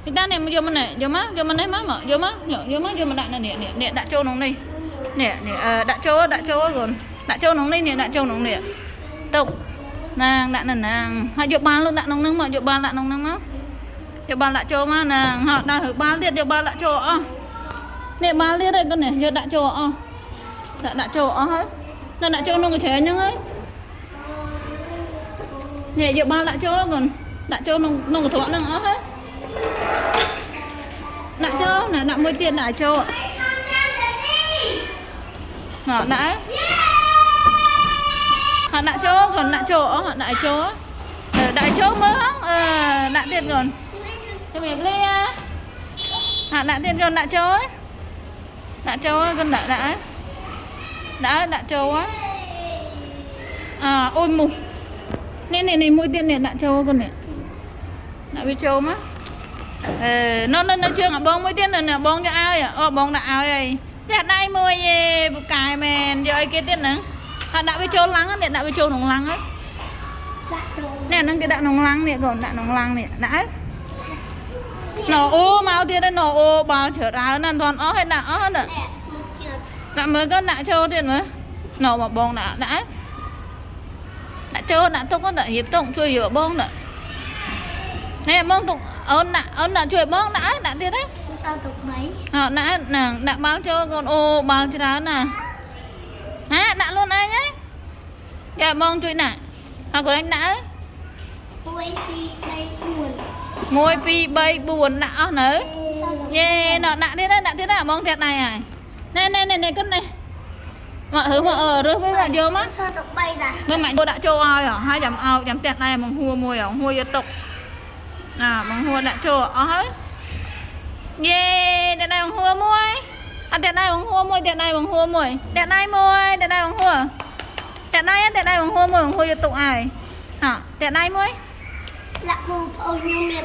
Người ta này vô mình này, vô mình đấy má mở, vô má đại này nè, đã trâu nóng đi. Nè, đã trâu rồi. Đã trâu nóng đi nè, đã trâu nóng nè. Tục. Nàng đã nàng, hai vô ba luôn đã nóng nâng mà, vô ba đã nóng nâng má. Vô ba đã trâu má nàng, họ đã thử ba liệt vô ba đã trâu á. Nè ba liệt đây con nè, vô đã trâu á. Đã trâu á hết. Nó đã trâu nóng cái thế nhá ấy. Nè vô ba đã trâu còn. Đã trâu nóng cái thoáng nâng á hết. Đã trâu, nè đã 10 tiền đã trâu ạ. Họ đã. Họ đã trâu còn đã trâu á, họ đã trâu á. Đã trâu mới không? Đã tiền còn. Cho mẹ lên á. Họ đã tiền còn đã trâu ấy. Đã trâu á, con đã trâu á. À ôi mù. Nè 10 tiền nè đã trâu con nè. Đã bị trâu má. Nó chưa ngả bông 10 tiền rồi nè, bông cho ai à? Bông đã ai vậy? Đẹp đây môi cài mền rồi kia tiền nữa. Họ đã bị trâu lắng á, nè đã bị trâu nồng lắng á. Nè nó cái đã nồng lắng nè, còn đã nồng lắng nè, đã. Nó ô mau tiền đây nó ô bao trở ra nên toàn ó hay đã ó nè. Đã mới có đã trâu tiền mới. Nó mà bông đã. Đã trâu đã tung có đã hiệp tung chui hiểu bông nè. Nè bông tung ơn đã chui bông đã tiền đấy. Sao tục mấy? Họ đã bao trâu còn ô bao trở ra nè. Hả đã luôn anh ấy. Dạ bông chui nè. Họ của anh đã. Môi pi bay buồn đã nữa. Yeah, nó đã thế đó bông thiệt này à. Nè cân này. Mọi thứ mà ở rước với bạn vô má. Sao tục bay nè? Với mạnh cô đã châu ai à? 2 dặm ao dặm thiệt này bằng hua môi à, hua vô tục. À bằng hua đã châu ở hết. Yeah, thiệt này bằng hua môi. À thiệt này bằng hua môi, thiệt này bằng hua môi. Thiệt này môi, thiệt này bằng hua. Thiệt này bằng hua môi, bằng hua vô tục ai. Hả? Thiệt này môi. Là cô ôi như mẹ